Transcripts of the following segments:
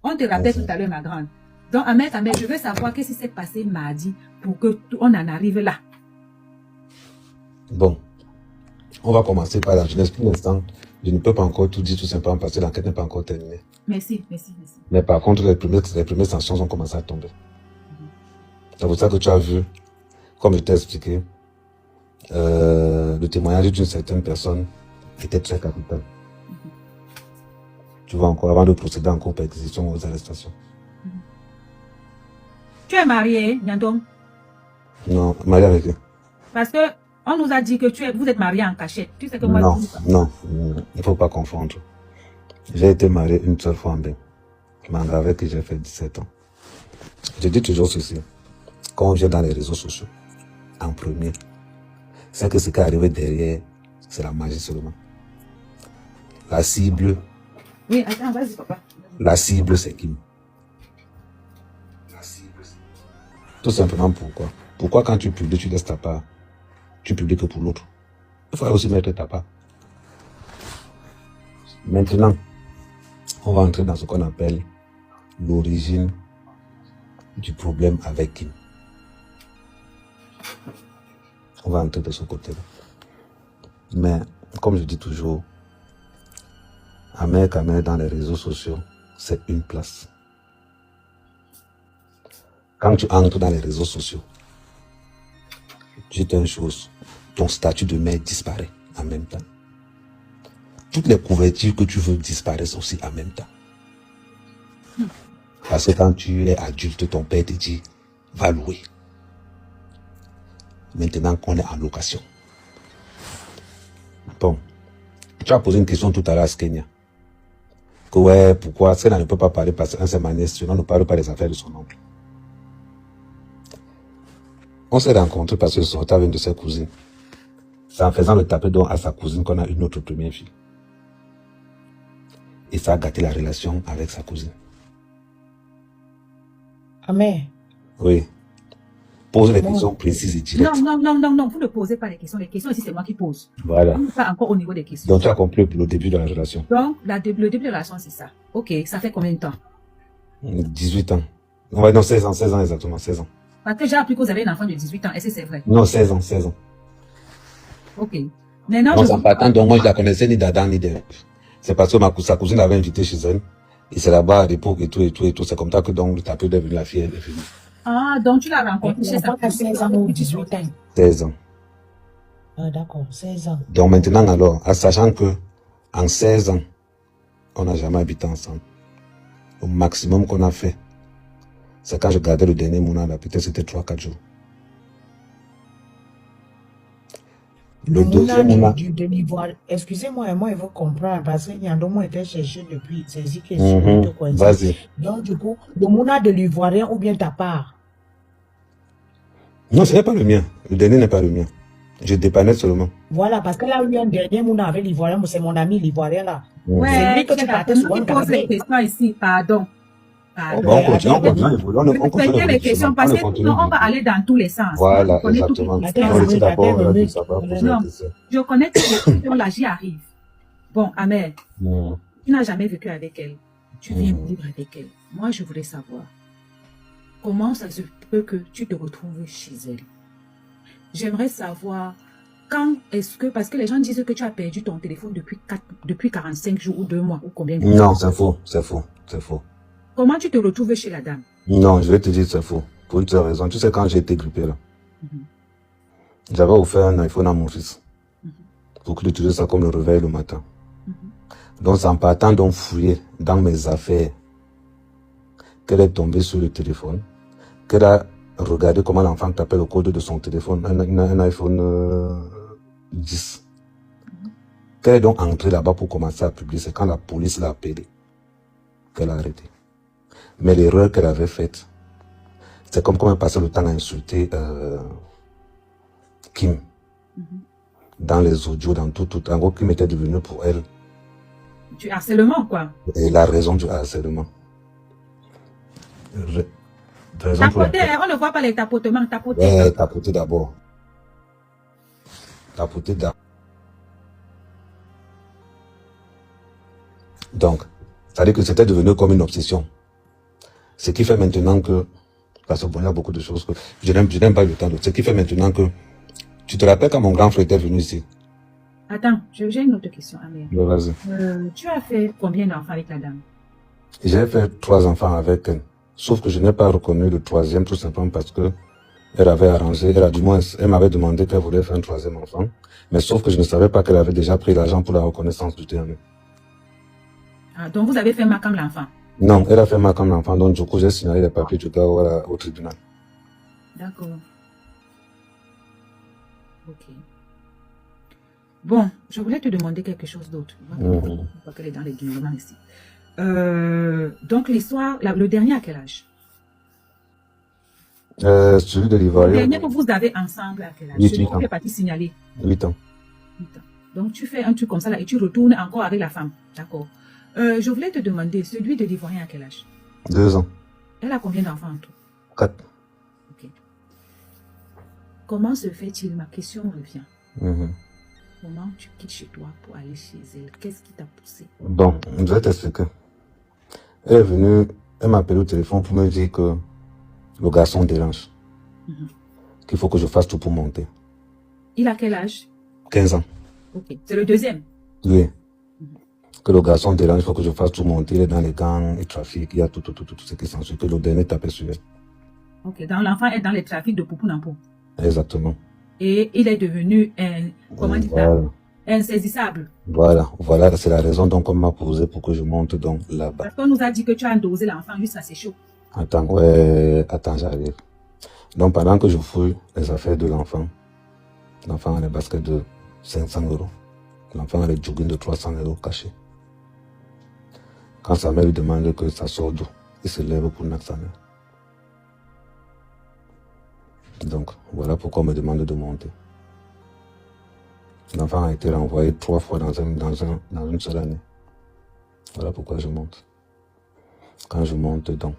On te rappelle tout à l'heure, ma grande. Donc, Ahmed, je veux savoir qu'est-ce qui s'est passé mardi pour qu'on en arrive là. Bon, on va commencer par la jeunesse. Pour l'instant, je ne peux pas encore tout dire tout simplement parce que l'enquête n'est pas encore terminée. Merci. Mais par contre, les premières sanctions ont commencé à tomber. C'est pour ça que tu as vu, comme je t'ai expliqué, le témoignage d'une certaine personne était très capital. Tu vois encore, avant de procéder en cours perquisition aux arrestations. Tu es marié, Nyandong? Non, marié avec eux. Parce que on nous a dit que vous êtes marié en cachette. Tu sais que moi... Non, il ne faut pas confondre. J'ai été marié une seule fois en bain. Avec qui j'ai fait 17 ans. Je dis toujours ceci. Quand on vient dans les réseaux sociaux, en premier, c'est que ce qui est arrivé derrière, c'est la magie seulement. La cible... Oui, attends, vas-y, papa. La cible, c'est qui? La cible, c'est... Tout simplement pourquoi? Pourquoi quand tu publies, tu laisses ta part? Tu publies que pour l'autre. Il faut aussi mettre ta part. Maintenant, on va entrer dans ce qu'on appelle l'origine du problème avec Kim. On va entrer de ce côté-là. Mais, comme je dis toujours, Ahmed dans les réseaux sociaux, c'est une place. Quand tu entres dans les réseaux sociaux, dis-toi une chose, ton statut de mère disparaît en même temps. Toutes les couvertures que tu veux disparaissent aussi en même temps. Parce que quand tu es adulte, ton père te dit, va louer. Maintenant qu'on est en location. Bon, tu as posé une question tout à l'heure à Skenia. Que ouais, pourquoi Skenia ne peut pas parler parce qu'un séminaire, sinon ne parle pas des affaires de son oncle. On s'est rencontrés parce que je sortais avec une de ses cousines. C'est en faisant le tapé d'eau à sa cousine qu'on a une autre première fille. Et ça a gâté la relation avec sa cousine. Ahmed. Oui. Pose les questions précises et directes. Non, vous ne posez pas les questions. Les questions ici, c'est moi qui pose. Voilà. On n'est pas encore au niveau des questions. Donc tu as compris le début de la relation. Donc, le début de la relation, c'est ça. Ok, ça fait combien de temps? 18 ans. Non, 16 ans exactement, 16 ans. Parce que j'ai appris que vous avez un enfant de 18 ans. Est-ce que c'est vrai? Non, 16 ans. Ok. Maintenant, en partant, donc moi je la connaissais ni d'Adam ni d'Ève. C'est parce que sa cousine l'avait invité chez elle. Et c'est là-bas à l'époque et tout. C'est comme ça que donc le tapé est devenu la fille est venue. Ah, donc tu l'as rencontré chez sa cousine. 16 ans ou 18 ans? 16 ans. Ah, d'accord, 16 ans. Donc maintenant alors, en sachant que en 16 ans, on n'a jamais habité ensemble. Au maximum qu'on a fait, c'est quand je gardais le dernier mouna là, peut-être c'était 3-4 jours. Le deuxième mouna... Excusez-moi, moi, il faut comprendre, parce que Nyandong était cherché depuis, c'est ici que je te connais. Vas-y. Donc, du coup, le mouna de l'Ivoirien ou bien ta part? Non, ce n'est pas le mien. Le dernier n'est pas le mien. Je dépannais seulement. Voilà, parce que là où il y a un dernier mouna avec l'Ivoirien, c'est mon ami l'Ivoirien là. Ouais, c'est lui que tu partais souvent. Qui pose les questions ici, pardon. Bon, on continue. On continue les questions parce que sinon on va aller dans tous les sens. Voilà, exactement. Je connais toutes les questions là, j'y arrive. Bon, Ahmed, tu n'as jamais vécu avec elle. Tu viens vivre avec elle. Moi, je voudrais savoir comment ça se peut que tu te retrouves chez elle. J'aimerais savoir quand est-ce que, parce que les gens disent que tu as perdu ton téléphone depuis 45 jours ou 2 mois ou combien de temps. Non, c'est faux. Comment tu te retrouves chez la dame? Non, je vais te dire c'est faux. Pour une seule raison. Tu sais, quand j'ai été grippé là, j'avais offert un iPhone à mon fils pour qu'il utilise ça comme le réveil le matin. Donc, c'est en partant donc fouiller dans mes affaires qu'elle est tombée sur le téléphone, qu'elle a regardé comment l'enfant tapait le code de son téléphone, un iPhone 10. Qu'elle est donc entrée là-bas pour commencer à publier. C'est quand la police l'a appelé qu'elle a arrêté. Mais l'erreur qu'elle avait faite, c'est comme quand elle passait le temps à insulter Kim. Dans les audios, dans tout. En gros, Kim était devenu pour elle. Du harcèlement, quoi. Et la raison du harcèlement. Tapoter, on ne voit pas les tapotements. Tapoter d'abord. Donc, c'est-à-dire que c'était devenu comme une obsession. Ce qui fait maintenant que, parce que bon, il y a beaucoup de choses que je n'aime pas le temps. Ce qui fait maintenant que, tu te rappelles quand mon grand frère était venu ici? Attends, j'ai une autre question, Amir. Vas-y. Tu as fait combien d'enfants avec la dame? J'ai fait 3 enfants avec elle. Sauf que je n'ai pas reconnu le 3e tout simplement parce que elle avait arrangé, elle m'avait demandé qu'elle voulait faire un 3e enfant. Mais sauf que je ne savais pas qu'elle avait déjà pris l'argent pour la reconnaissance du dernier. Ah, donc vous avez fait ma comme l'enfant? Non, elle a fait ma comme l'enfant, donc du coup j'ai signalé les papiers du gars au tribunal. D'accord. Ok. Bon, je voulais te demander quelque chose d'autre. Parce qu'elle est dans les guignolements ici. Donc l'histoire, le dernier à quel âge? Celui de l'Ivoirien. Le dernier que vous avez ensemble à quel âge? 8 ans. Tu es parti signaler. 8 ans. 8 ans. Donc tu fais un truc comme ça là et tu retournes encore avec la femme. D'accord. Je voulais te demander, celui de l'Ivoirien à quel âge? 2 ans. Elle a combien d'enfants en tout? 4. Ok. Comment se fait-il? Ma question revient. Comment tu quittes chez toi pour aller chez elle? Qu'est-ce qui t'a poussé? Bon, je vais t'expliquer. Elle est venue, elle m'a appelé au téléphone pour me dire que le garçon dérange. Qu'il faut que je fasse tout pour monter. Il a quel âge? 15 ans. Ok. C'est le deuxième? Oui. Que le garçon dérange, il faut que je fasse tout monter. Il est dans les gangs, le trafic, il y a tout ce qui s'ensuit. Que le dernier tapait sur elle. Ok. Donc l'enfant est dans les trafics de poupou nampo. Exactement. Et il est devenu insaisissable. Voilà, c'est la raison donc on m'a posé pour que je monte donc là-bas. Parce qu'on nous a dit que tu as endosé l'enfant, juste ça c'est chaud. Attends, j'arrive. Donc pendant que je fouille les affaires de l'enfant a les baskets de 500 €. L'enfant a les jogging de 300 € cachés. Quand sa mère lui demande que ça sort d'où, il se lève pour mettre sa mère. Donc, voilà pourquoi on me demande de monter. L'enfant a été renvoyé 3 fois dans une seule année. Voilà pourquoi je monte. Quand je monte, donc,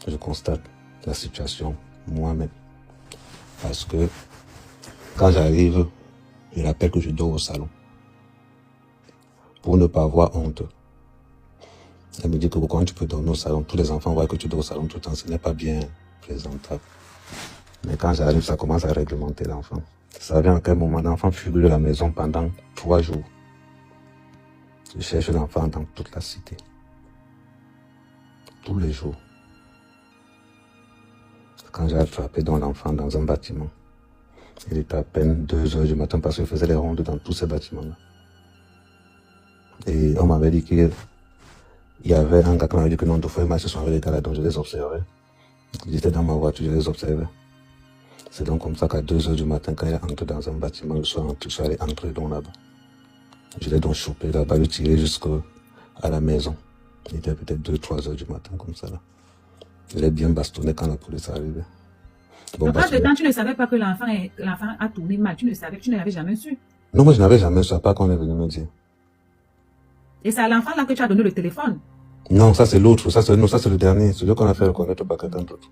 je constate la situation moi-même. Parce que quand j'arrive, je rappelle que je dors au salon. Pour ne pas avoir honte. Elle me dit que quand tu peux dormir au salon, tous les enfants voient que tu dors au salon tout le temps, ce n'est pas bien présentable. Mais quand j'arrive, ça commence à réglementer l'enfant. Ça vient à quel moment l'enfant fugue de la maison pendant 3 jours. Je cherche l'enfant dans toute la cité. Tous les jours. Quand j'ai attrapé l'enfant dans un bâtiment, il était à peine 2 h du matin parce qu'il faisait les rondes dans tous ces bâtiments-là. Et on m'avait dit qu'il y avait un gars qui m'avait dit que non, deux fois, ils sont avec les gars là, donc je les observais. Ils étaient dans ma voiture, je les observais. C'est donc comme ça qu'à 2 h du matin, quand il est entré dans un bâtiment, je suis allé entrer donc là-bas. Je l'ai donc chopé là-bas, je tiré jusqu'à la maison. Il était peut-être 2-3 h du matin, comme ça là. Je l'ai bien bastonné quand la police est arrivée. Bon, donc, quand tu ne savais pas que l'enfant a tourné mal, tu ne l'avais jamais su? Non, moi je n'avais jamais su, à part qu'on est venu me dire. Et c'est à l'enfant là que tu as donné le téléphone? Non, ça c'est l'autre, ça c'est le dernier, celui qu'on a fait reconnaître par quelqu'un d'autre.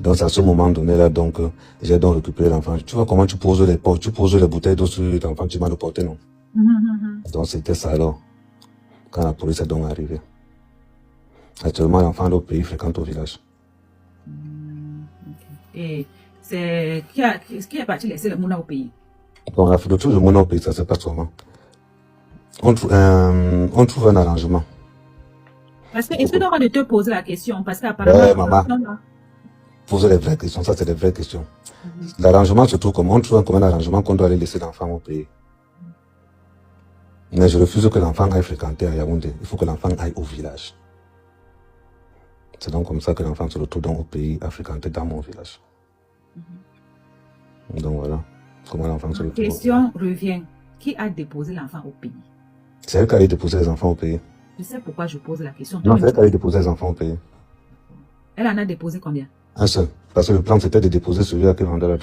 Donc c'est à ce moment donné là, donc j'ai donc récupéré l'enfant. Tu vois comment tu poses les bouteilles d'eau sur l'enfant, tu m'as le porté, non? Donc c'était ça alors, quand la police est donc arrivée. Actuellement, l'enfant est au pays, fréquente au village. Et c'est qui est parti laisser le mouna au pays? Bon, on a fait le tour du mouna au pays, ça se passe comment? On trouve un arrangement. Parce que, est-ce que tu de te poser la question? Parce qu'apparemment, maman, poser les vraies questions, ça c'est des vraies questions. L'arrangement se trouve comment? On trouve un arrangement qu'on doit aller laisser l'enfant au pays. Mais je refuse que l'enfant aille fréquenter à Yaoundé. Il faut que l'enfant aille au village. C'est donc comme ça que l'enfant se retrouve donc au pays à fréquenter dans mon village. Donc voilà comment l'enfant se retrouve. La question revient. Qui a déposé l'enfant au pays? C'est elle qui a déposé les enfants au pays. Je sais pourquoi je pose la question. Non, c'est elle qui a déposé les enfants au pays. Elle en a déposé combien? Un seul. Parce que le plan c'était de déposer celui-là qui vendait la drogue.